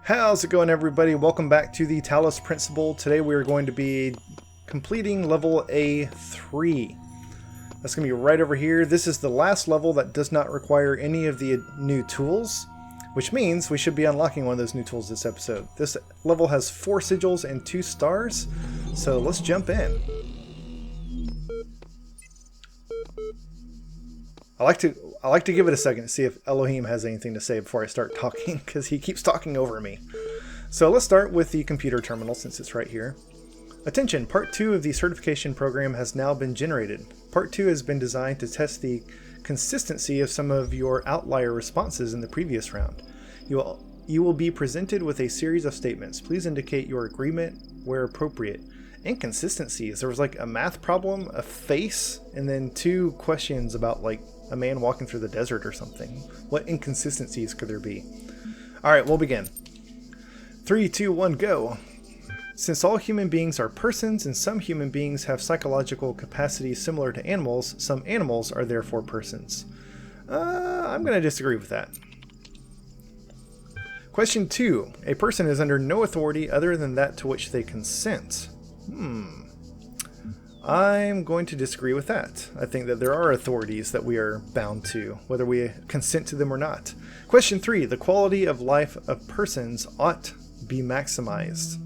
How's it going, everybody? Welcome back to the Talos Principle. Today we are going to be completing level A3. That's going to be right over here. This is the last level that does not require any of the new tools, which means we should be unlocking one of those new tools this episode. This level has 4 sigils and 2 stars, so let's jump in. I like to give it a second to see if Elohim has anything to say before I start talking, because he keeps talking over me. So let's start with the computer terminal since it's right here. Attention, Part 2 of the certification program has now been generated. Part 2 has been designed to test the consistency of some of your outlier responses in the previous round. You will be presented with a series of statements. Please indicate your agreement where appropriate. Inconsistencies. There was like a math problem, a face, and then 2 questions about like a man walking through the desert or something. What inconsistencies could there be? Alright, we'll begin. 3, 2, 1, go! Since all human beings are persons and some human beings have psychological capacities similar to animals, some animals are therefore persons. I'm going to disagree with that. Question 2. A person is under no authority other than that to which they consent. I'm going to disagree with that. I think that there are authorities that we are bound to, whether we consent to them or not. Question 3. The quality of life of persons ought be maximized.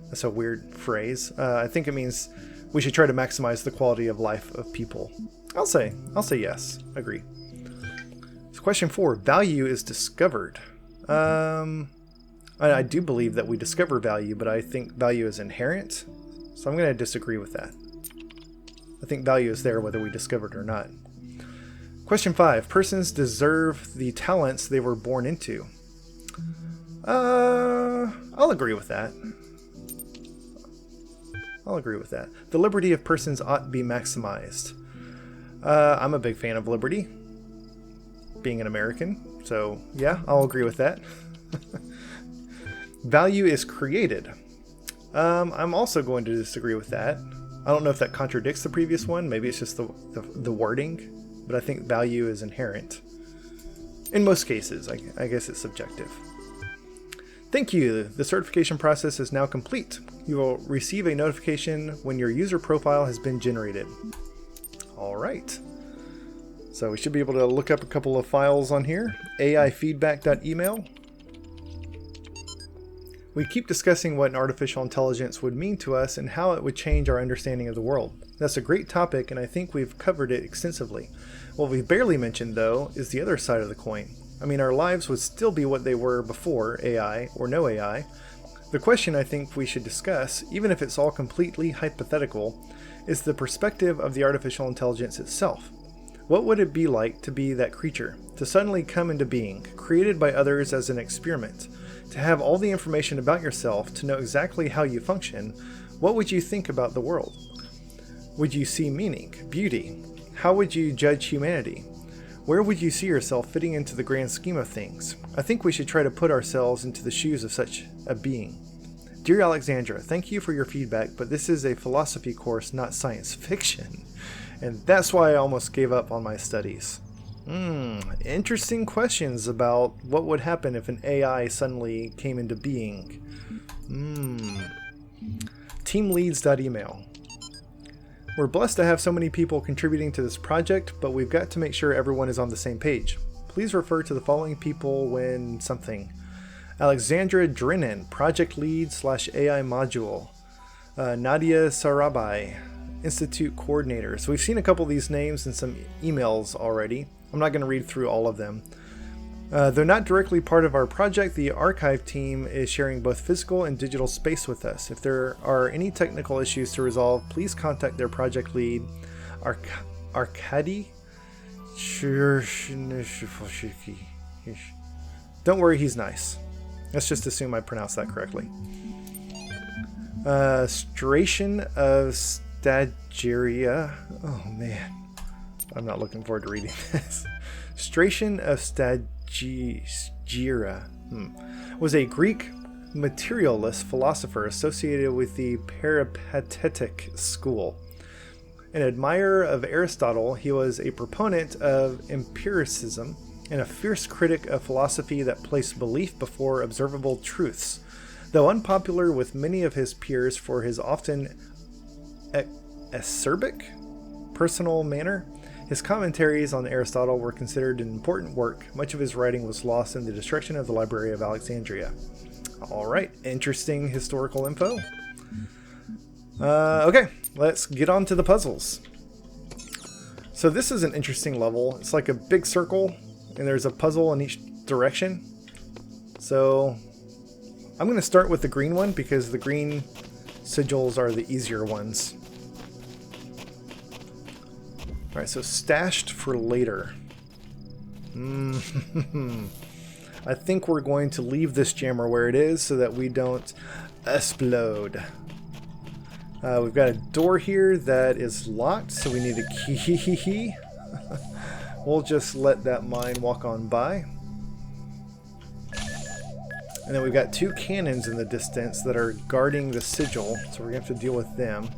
That's a weird phrase. I think it means we should try to maximize the quality of life of people. I'll say yes. Agree. So question 4. Value is discovered. I do believe that we discover value, but I think value is inherent. So I'm going to disagree with that. I think value is there whether we discover it or not. Question 5. Persons deserve the talents they were born into. I'll agree with that. The liberty of persons ought to be maximized. I'm a big fan of liberty, being an American, so yeah, I'll agree with that. Value is created. I'm also going to disagree with that. I don't know if that contradicts the previous one. Maybe it's just the wording, but I think value is inherent. In most cases, I guess it's subjective. Thank you. The certification process is now complete. You will receive a notification when your user profile has been generated. All right. So we should be able to look up a couple of files on here. AIfeedback.email. We keep discussing what an artificial intelligence would mean to us and how it would change our understanding of the world. That's a great topic, and I think we've covered it extensively. What we've barely mentioned, though, is the other side of the coin. I mean, our lives would still be what they were before AI or no AI. The question I think we should discuss, even if it's all completely hypothetical, is the perspective of the artificial intelligence itself. What would it be like to be that creature, to suddenly come into being, created by others as an experiment? To have all the information about yourself, to know exactly how you function, what would you think about the world? Would you see meaning, beauty? How would you judge humanity? Where would you see yourself fitting into the grand scheme of things? I think we should try to put ourselves into the shoes of such a being. Dear Alexandra, thank you for your feedback, but this is a philosophy course, not science fiction. And that's why I almost gave up on my studies. Interesting questions about what would happen if an AI suddenly came into being. Teamleads.email. We're blessed to have so many people contributing to this project, but we've got to make sure everyone is on the same page. Please refer to the following people when something. Alexandra Drennan, Project Lead / AI Module. Nadia Sarabai, Institute Coordinator. So we've seen a couple of these names in some emails already. I'm not going to read through all of them. Though not directly part of our project, the archive team is sharing both physical and digital space with us. If there are any technical issues to resolve, please contact their project lead, Arkady. Don't worry, he's nice. Let's just assume I pronounced that correctly. Stration of Stagiria. Oh man, I'm not looking forward to reading this. Stration of Stagiria was a Greek materialist philosopher associated with the Peripatetic school. An admirer of Aristotle, he was a proponent of empiricism and a fierce critic of philosophy that placed belief before observable truths. Though unpopular with many of his peers for his often acerbic personal manner, his commentaries on Aristotle were considered an important work. Much of his writing was lost in the destruction of the Library of Alexandria. Alright, interesting historical info. Okay, let's get on to the puzzles. So this is an interesting level. It's like a big circle, and there's a puzzle in each direction. So I'm going to start with the green one because the green sigils are the easier ones. Alright, so stashed for later. I think we're going to leave this jammer where it is so that we don't explode. We've got a door here that is locked, so we need a key. We'll just let that mine walk on by. And then we've got two cannons in the distance that are guarding the sigil, so we're going to have to deal with them.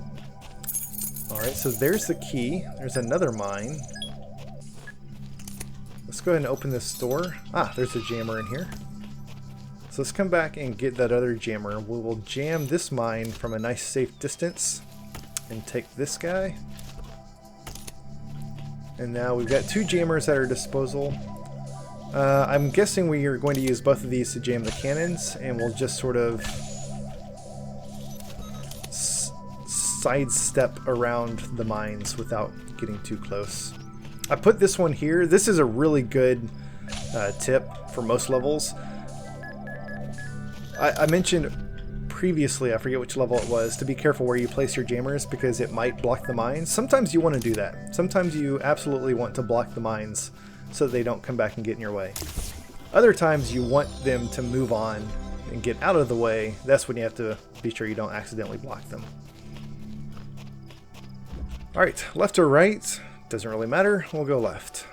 Alright, so there's the key. There's another mine. Let's go ahead and open this door. Ah, there's a jammer in here. So let's come back and get that other jammer. We will jam this mine from a nice safe distance and take this guy. And now we've got two jammers at our disposal. I'm guessing we are going to use both of these to jam the cannons, and we'll just sort of sidestep around the mines without getting too close. I put this one here. This is a really good tip for most levels. I mentioned previously, I forget which level it was, to be careful where you place your jammers because it might block the mines. Sometimes you want to do that. Sometimes you absolutely want to block the mines so that they don't come back and get in your way. Other times you want them to move on and get out of the way. That's when you have to be sure you don't accidentally block them. Alright, left or right, doesn't really matter. We'll go left.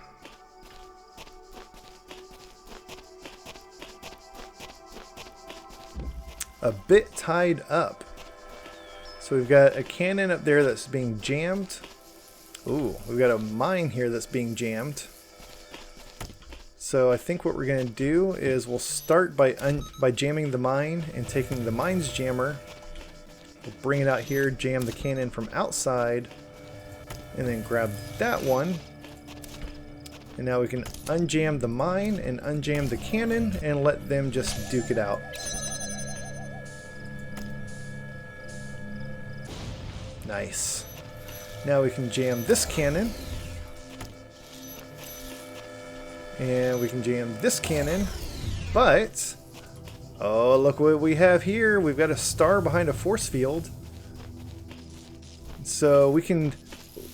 A bit tied up. So we've got a cannon up there that's being jammed. Ooh, we've got a mine here that's being jammed. So I think what we're going to do is we'll start by jamming the mine and taking the mine's jammer. We'll bring it out here, jam the cannon from outside, and then grab that one. And now we can unjam the mine and unjam the cannon and let them just duke it out. Nice. Now we can jam this cannon. And we can jam this cannon. But, oh, look what we have here. We've got a star behind a force field. So we can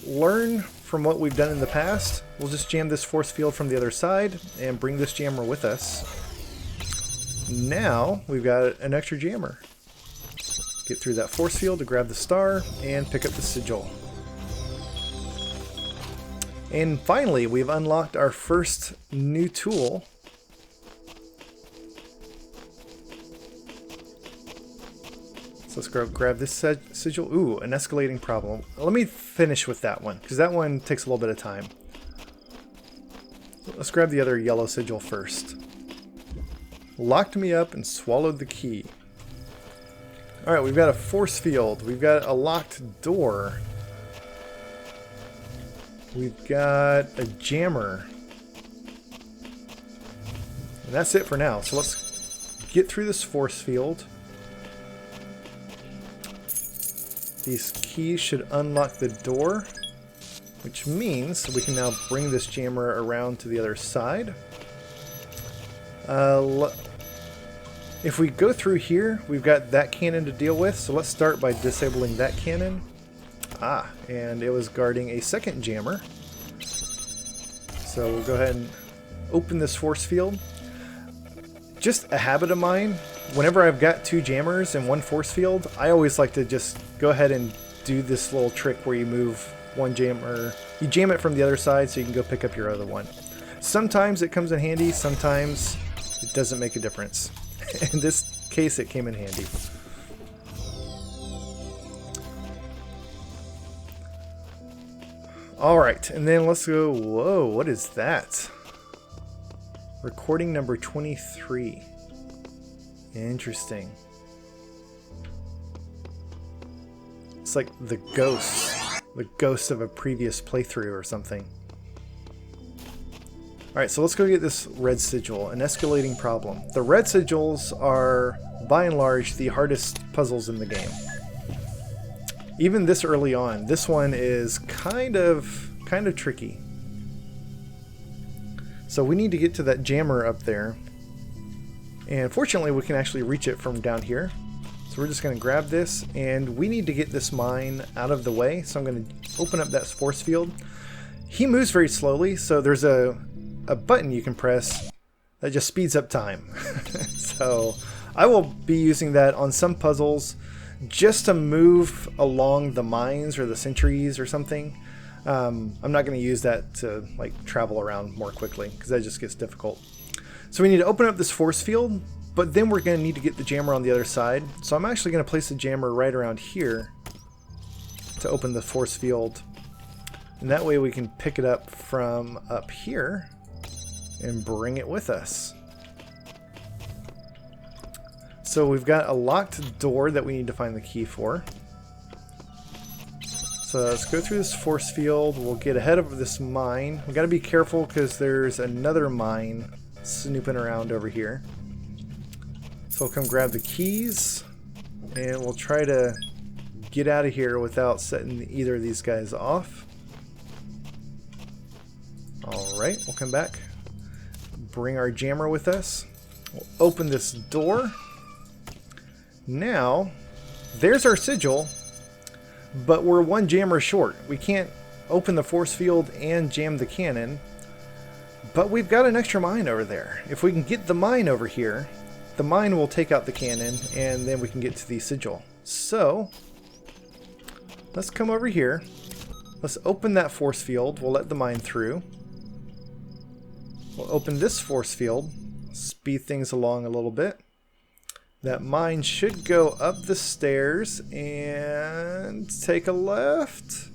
learn from what we've done in the past. We'll just jam this force field from the other side and bring this jammer with us. Now we've got an extra jammer. Get through that force field to grab the star and pick up the sigil. And finally, we've unlocked our first new tool. So let's grab this sigil. Ooh, an escalating problem. Let me finish with that one, because that one takes a little bit of time. Let's grab the other yellow sigil first. Locked me up and swallowed the key. Alright, we've got a force field. We've got a locked door. We've got a jammer. And that's it for now. So let's get through this force field. These keys should unlock the door, which means we can now bring this jammer around to the other side. If we go through here, we've got that cannon to deal with, so let's start by disabling that cannon. Ah, and it was guarding a second jammer. So we'll go ahead and open this force field. Just a habit of mine, whenever I've got two jammers and one force field, I always like to just go ahead and do this little trick where you move one jammer, you jam it from the other side so you can go pick up your other one. Sometimes it comes in handy, sometimes it doesn't make a difference. In this case, it came in handy. Alright, and then let's go... Whoa, what is that? Recording number 23. Interesting. It's like the ghost of a previous playthrough or something. Alright, so let's go get this red sigil, an escalating problem. The red sigils are, by and large, the hardest puzzles in the game. Even this early on, this one is kind of tricky. So we need to get to that jammer up there. And fortunately, we can actually reach it from down here. So we're just going to grab this, and we need to get this mine out of the way. So I'm going to open up that force field. He moves very slowly, so there's a button you can press that just speeds up time. So I will be using that on some puzzles just to move along the mines or the sentries or something. I'm not going to use that to like travel around more quickly because that just gets difficult. So we need to open up this force field, but then we're going to need to get the jammer on the other side. So I'm actually going to place the jammer right around here to open the force field. And that way we can pick it up from up here and bring it with us. So we've got a locked door that we need to find the key for. So let's go through this force field. We'll get ahead of this mine. We got to be careful because there's another mine snooping around over here. So we'll come grab the keys and we'll try to get out of here without setting either of these guys off. Alright, we'll come back. Bring our jammer with us. We'll open this door. Now, there's our sigil, but we're one jammer short. We can't open the force field and jam the cannon, but we've got an extra mine over there. If we can get the mine over here, the mine will take out the cannon, and then we can get to the sigil. So, let's come over here. Let's open that force field. We'll let the mine through. We'll open this force field, speed things along a little bit. That mine should go up the stairs and take a left.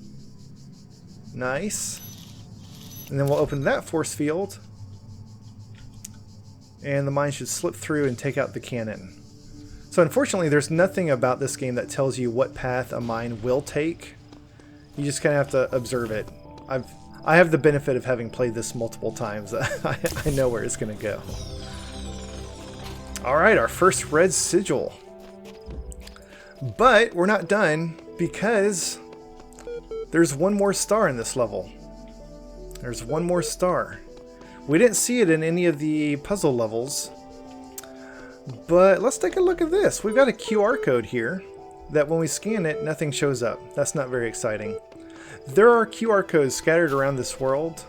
Nice. And then we'll open that force field. And the mine should slip through and take out the cannon. So unfortunately, there's nothing about this game that tells you what path a mine will take. You just kind of have to observe it. I have the benefit of having played this multiple times. I know where it's going to go. Alright, our first red sigil. But we're not done because there's one more star in this level. There's one more star. We didn't see it in any of the puzzle levels. But let's take a look at this. We've got a QR code here that when we scan it, nothing shows up. That's not very exciting. There are QR codes scattered around this world.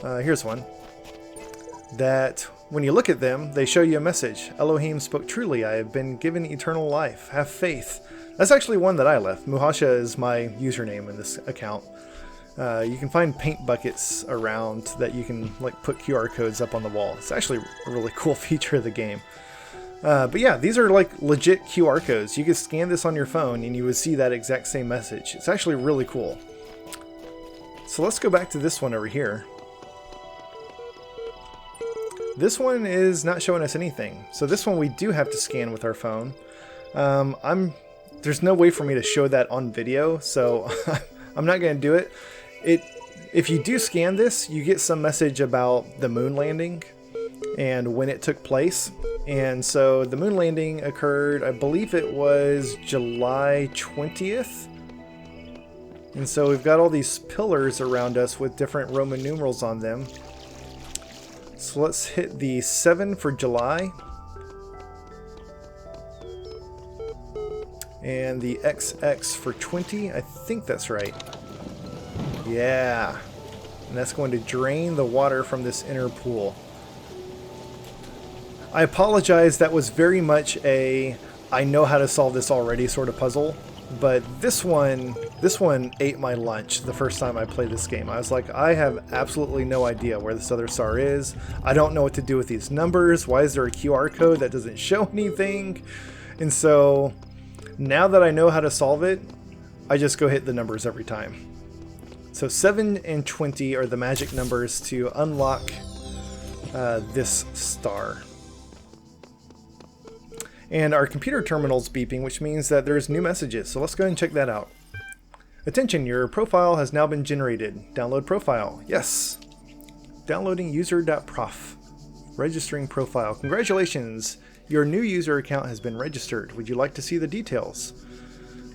Here's one. That when you look at them, they show you a message. Elohim spoke truly. I have been given eternal life. Have faith. That's actually one that I left. Muhasha is my username in this account. You can find paint buckets around that you can like put QR codes up on the wall. It's actually a really cool feature of the game. But yeah, these are like legit QR codes. You could scan this on your phone and you would see that exact same message. It's actually really cool. So let's go back to this one over here. This one is not showing us anything. So this one we do have to scan with our phone. There's no way for me to show that on video, so I'm not going to do it. If you do scan this, you get some message about the moon landing and when it took place. And so the moon landing occurred, I believe it was July 20th. And so we've got all these pillars around us with different Roman numerals on them. So let's hit the 7 for July. And the XX for 20. I think that's right. Yeah. And that's going to drain the water from this inner pool. I apologize, that was very much a I know how to solve this already sort of puzzle. But this one ate my lunch the first time I played this game. I was like, I have absolutely no idea where this other star is. I don't know what to do with these numbers. Why is there a QR code that doesn't show anything? And so now that I know how to solve it, I just go hit the numbers every time. So 7 and 20 are the magic numbers to unlock this star. And our computer terminal's beeping, which means that there's new messages. So let's go ahead and check that out. Attention, your profile has now been generated. Download profile. Yes. Downloading user.prof. Registering profile. Congratulations. Your new user account has been registered. Would you like to see the details?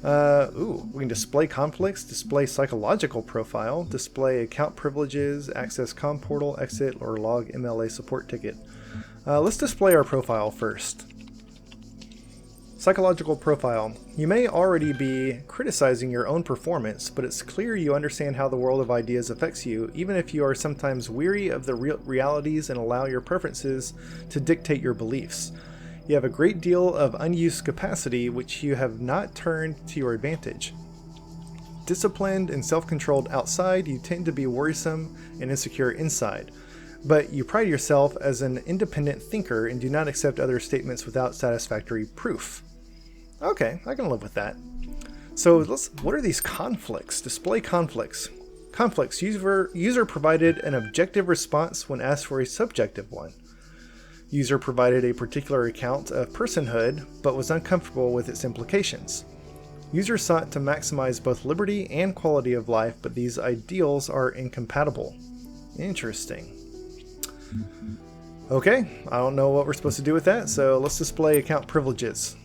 We can display conflicts, display psychological profile, display account privileges, access com portal, exit, or log MLA support ticket. Let's display our profile first. Psychological profile. You may already be criticizing your own performance, but it's clear you understand how the world of ideas affects you, even if you are sometimes weary of the realities and allow your preferences to dictate your beliefs. You have a great deal of unused capacity which you have not turned to your advantage. Disciplined and self-controlled outside, you tend to be worrisome and insecure inside. But you pride yourself as an independent thinker and do not accept other statements without satisfactory proof. Okay, I can live with that. So what are these conflicts? Display conflicts. Conflicts. User provided an objective response when asked for a subjective one. User provided a particular account of personhood, but was uncomfortable with its implications. User sought to maximize both liberty and quality of life, but these ideals are incompatible. Interesting. Okay, I don't know what we're supposed to do with that, so let's display account privileges.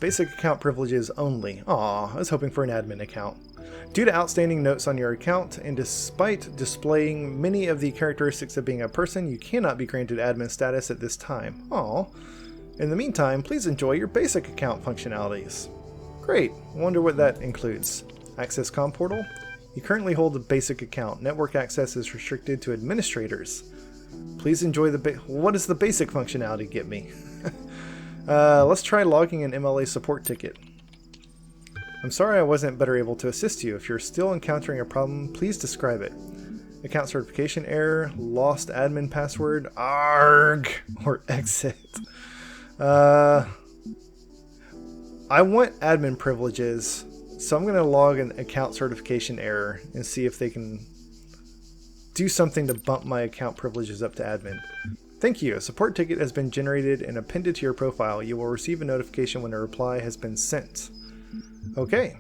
Basic account privileges only. Aw, I was hoping for an admin account. Due to outstanding notes on your account, and despite displaying many of the characteristics of being a person, you cannot be granted admin status at this time. Aw. In the meantime, please enjoy your basic account functionalities. Great, wonder what that includes. Access com portal? You currently hold a basic account. Network access is restricted to administrators. Please enjoy what does the basic functionality get me? Let's try logging an MLA support ticket. I'm sorry I wasn't better able to assist you. If you're still encountering a problem, please describe it. Account certification error, lost admin password, ARG, or exit. I want admin privileges, so I'm going to log an account certification error and see if they can do something to bump my account privileges up to admin. Thank you. A support ticket has been generated and appended to your profile. You will receive a notification when a reply has been sent. Okay.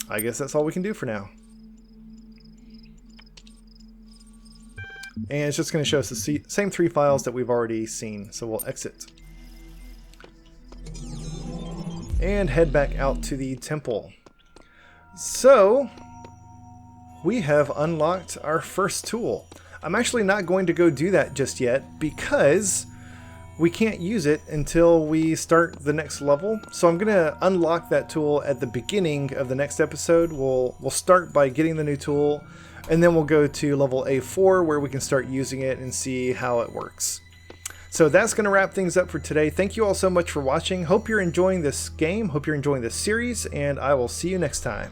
I guess that's all we can do for now. And it's just going to show us the same 3 files that we've already seen, so we'll exit. And head back out to the temple. So, we have unlocked our first tool. I'm actually not going to go do that just yet because we can't use it until we start the next level. So I'm going to unlock that tool at the beginning of the next episode. We'll start by getting the new tool, and then we'll go to level A4 where we can start using it and see how it works. So that's going to wrap things up for today. Thank you all so much for watching. Hope you're enjoying this game. Hope you're enjoying this series, and I will see you next time.